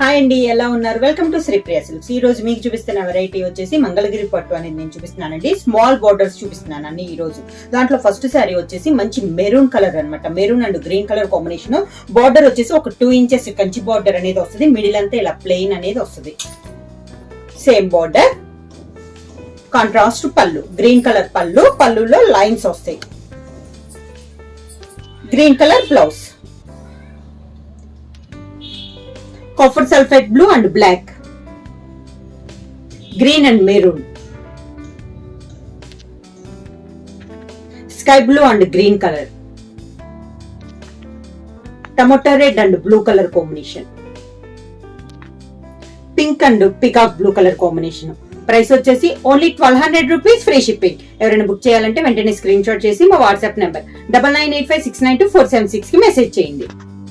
Hi అండి, ఎలా ఉన్నారు? Welcome to Sripriya silks. ఈ రోజు మీకు చూపిస్తున్న వెరైటీ వచ్చేసి మంగళగిరి పట్టు అనేది నేను చూపిస్తున్నానండి. స్మాల్ బార్డర్స్ చూపిస్తున్నాను అన్ని ఈ రోజు. దాంట్లో ఫస్ట్ శారీ వచ్చేసి మంచి మెరూన్ కలర్ అన్నమాట. Maroon and green colour combination. Border వచ్చేసి ఒక 2 ఇంచెస్ కంచి బార్డర్ అనేది వస్తుంది. మిడిల్ అంతా ఇలా ప్లెయిన్ అనేది వస్తుంది. Same border, contrast pallu, green colour pallu, పళ్ళులో లైన్స్ వస్తాయి. Green colour blouse, copper sulphate blue and black, green and maroon, sky blue and green colour, tomato red and blue colour combination, pink and peacock blue colour combination. Price వచ్చేసి only 1200 rupees, free shipping. ఎవరైనా book చేయాలంటే వెంటనే screen shot చేసి మా WhatsApp number 9985692476 కి message చేయండి.